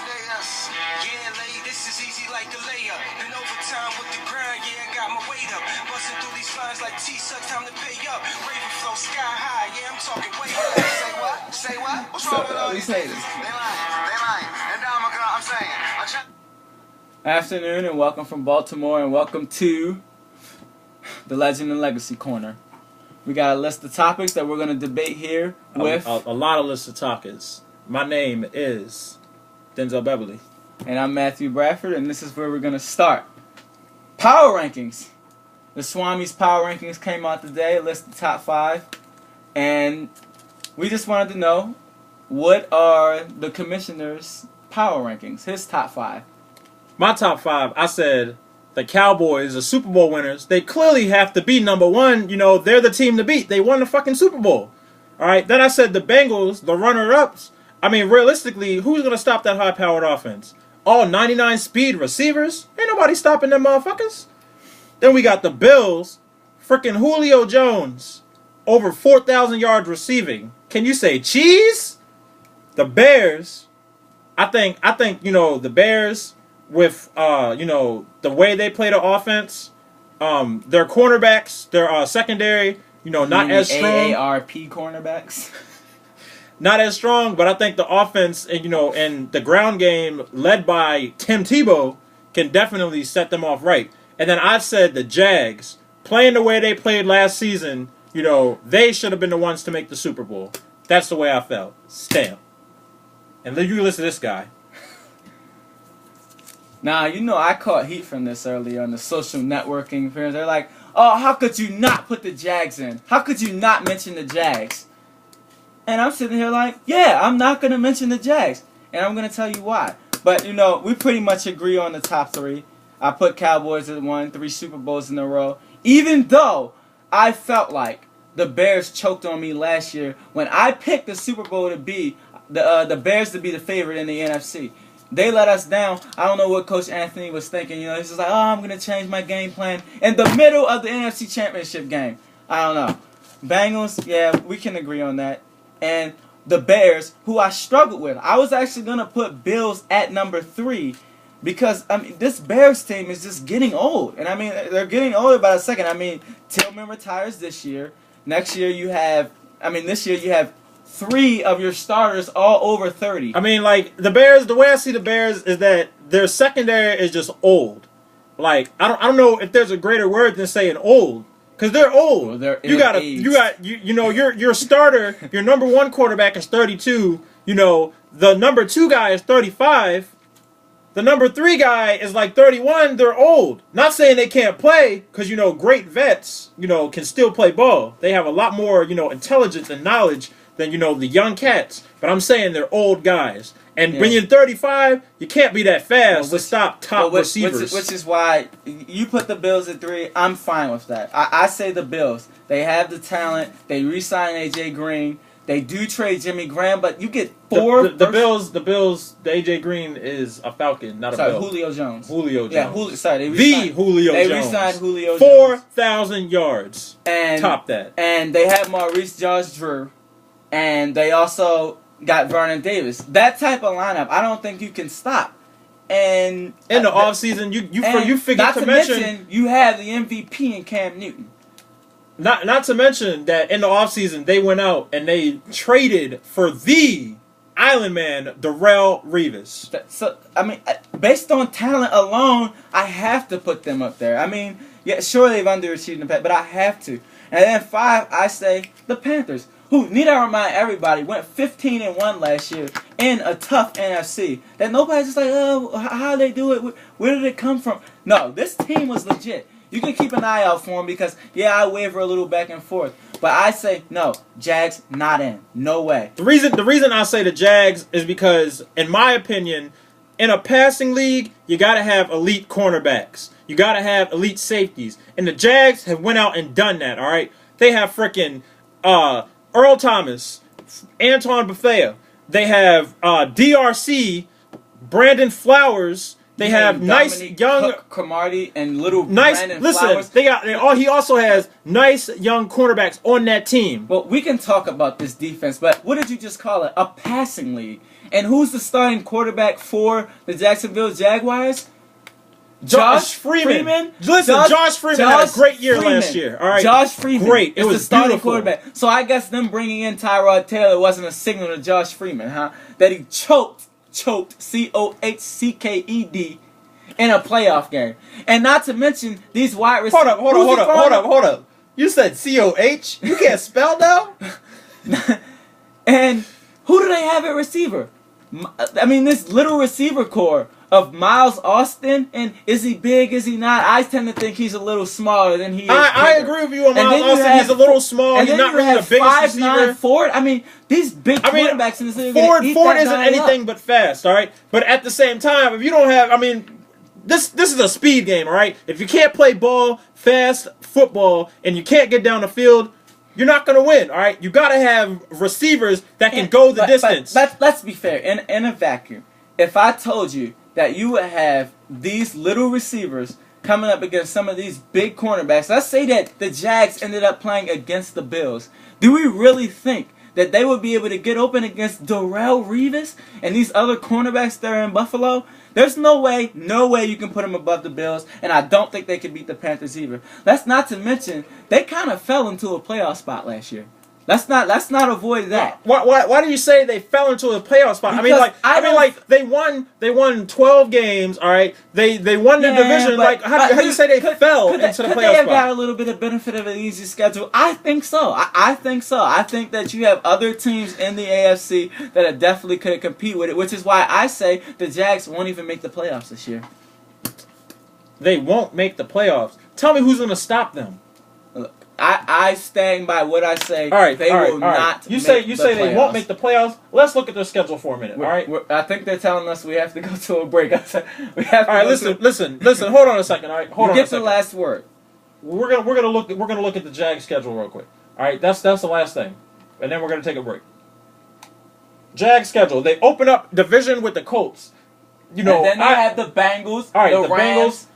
Yes. Yeah, lady, this is easy like the layup. Been overtime with the grind, yeah, I got my weight up. Busting through these lines like T-Suck, time to pay up. Raven flow sky high, yeah, I'm talking way up. Say what? Say what? What's wrong with all these haters? They lying. And now I'm saying. Afternoon and welcome from Baltimore and welcome to the Legend and Legacy Corner. We got a list of topics that we're going to debate here with a lot of lists of topics. My name is Denzel Beverly. And I'm Matthew Bradford, and this is where we're going to start. Power rankings. The Swami's power rankings came out today, a list of top 5. And we just wanted to know, what are the commissioner's power rankings, his top 5? My top 5, I said the Cowboys, the Super Bowl winners, they clearly have to be number one. You know, they're the team to beat. They won the fucking Super Bowl. All right. Then I said the Bengals, the runner-ups. I mean, realistically, who's going to stop that high-powered offense? All 99 speed receivers? Ain't nobody stopping them motherfuckers. Then we got the Bills, freaking Julio Jones, over 4,000 yards receiving. Can you say cheese? The Bears, I think, the Bears, with the way they play the offense, their cornerbacks, their secondary, not as strong. AARP cornerbacks. Not as strong, but I think the offense and the ground game led by Tim Tebow can definitely set them off right. And then I said the Jags, playing the way they played last season, they should have been the ones to make the Super Bowl. That's the way I felt. Stamp. And you listen to this guy. Now, I caught heat from this earlier on the social networking firms. They're like, oh, how could you not put the Jags in? How could you not mention the Jags? And I'm sitting here like, yeah, I'm not going to mention the Jags. And I'm going to tell you why. But, we pretty much agree on the top 3. I put Cowboys at 1, 3 Super Bowls in a row. Even though I felt like the Bears choked on me last year when I picked the Super Bowl to be, the Bears to be the favorite in the NFC. They let us down. I don't know what Coach Anthony was thinking. He's just like, oh, I'm going to change my game plan in the middle of the NFC Championship game. I don't know. Bengals, yeah, we can agree on that. And the Bears, who I struggled with. I was actually going to put Bills at number 3 because, this Bears team is just getting old. And, they're getting older by the second. Tillman retires this year. Next year this year you have 3 of your starters all over 30. The Bears, the way I see the Bears is that their secondary is just old. I don't know if there's a greater word than saying old. Because they're old. Well, your starter, your number 1 quarterback is 32. The number 2 guy is 35. The number 3 guy is like 31. They're old. Not saying they can't play, because great vets, can still play ball. They have a lot more, intelligence and knowledge than the young cats. But I'm saying they're old guys. And when you're 35, you can't be that fast to stop top receivers. Which is why you put the Bills at 3. I'm fine with that. I say the Bills. They have the talent. They re-sign A.J. Green. They do trade Jimmy Graham, but you get 4. The Bills. The A.J. Green is a Falcon, not a Bill. Julio Jones. Julio Jones. Yeah, Julio Jones. They re-signed Julio Jones. 4,000 yards. And top that. And they have Maurice Jones-Drew. And they also got Vernon Davis. That type of lineup, I don't think you can stop. And in the offseason, you figure to mention you have the MVP in Cam Newton. Not to mention that in the offseason they went out and they traded for the Island Man, Darrelle Revis. So based on talent alone, I have to put them up there. Yeah, sure they've underachieved in the past, but I have to. And then 5, I say the Panthers, who, need I remind everybody, went 15-1 last year in a tough NFC. That nobody's just like, oh, how they do it? Where did it come from? No, this team was legit. You can keep an eye out for them because, yeah, I waver a little back and forth. But I say, no, Jags not in. No way. The reason I say the Jags is because, in my opinion, in a passing league, you got to have elite cornerbacks. You got to have elite safeties. And the Jags have went out and done that, all right? They have freaking Earl Thomas, Antoine Bethea. They have DRC, Brandon Flowers, They have nice young Cromartie and little nice. Brandon Listen, Flowers. he also has nice young cornerbacks on that team. Well, we can talk about this defense, but what did you just call it? A passing league. And who's the starting quarterback for the Jacksonville Jaguars? Josh Freeman. Listen, Josh Freeman had a great year last year. All right, Josh Freeman. Great. It was the starting beautiful. quarterback. So I guess them bringing in Tyrod Taylor wasn't a signal to Josh Freeman, huh? That he choked COHCKED in a playoff game. And not to mention these wide receivers. Hold up. You said COH? You can't spell now? And who do they have at receiver? I mean, this little receiver core of Miles Austin, and is he big, is he not? I tend to think he's a little smaller than he is. I agree with you on Miles Austin. He's a little small. He's not really the biggest receiver. Ford. I mean, these big quarterbacks in this league. Ford isn't anything but fast, all right? But at the same time, if you don't have, I mean, this is a speed game, all right? If you can't play ball, fast football, and you can't get down the field, you're not going to win, all right? You got to have receivers that can go the distance. But let's be fair. In a vacuum, if I told you that you would have these little receivers coming up against some of these big cornerbacks, let's say that the Jags ended up playing against the Bills, do we really think that they would be able to get open against Darrelle Revis and these other cornerbacks that are in Buffalo? There's no way you can put them above the Bills, and I don't think they could beat the Panthers either. That's not to mention, they kind of fell into a playoff spot last year. Let's not avoid that. Why do you say they fell into a playoff spot? Because I mean, they won 12 games. All right, they won the division. Like how do you say they fell into the playoff spot? Could they have got a little bit of benefit of an easy schedule? I think so. I think so. I think that you have other teams in the AFC that are definitely could compete with it, which is why I say the Jags won't even make the playoffs this year. They won't make the playoffs. Tell me who's going to stop them. I stand by what I say. All right, they will not. You say they won't make the playoffs. Let's look at their schedule for a minute. All right. I think they're telling us we have to go to a break. We have to. All right. Listen. Hold on a second. All right. Hold on. Get the last word. We're gonna look at the Jags schedule real quick. All right. That's the last thing, and then we're gonna take a break. Jags schedule. They open up division with the Colts. You know. And then they have the Bengals. All right. The Bengals,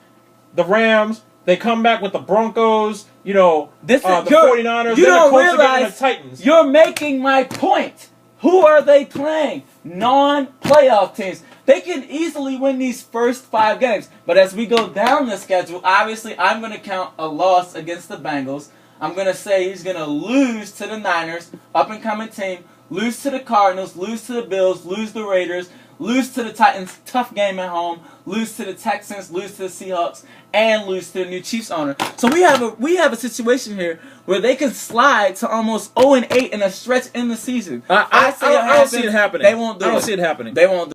the Rams. They come back with the Broncos, the 49ers, you don't realize the Titans. You're making my point. Who are they playing? Non-playoff teams. They can easily win these first 5 games. But as we go down the schedule, obviously I'm going to count a loss against the Bengals. I'm going to say he's going to lose to the Niners, up-and-coming team, lose to the Cardinals, lose to the Bills, lose to the Raiders, lose to the Titans, tough game at home, lose to the Texans, lose to the Seahawks, and lose to the new Chiefs owner. So we have a situation here where they can slide to almost 0-8 in a stretch in the season. I don't see it happening. They won't do it. I don't see it happening. They won't do it.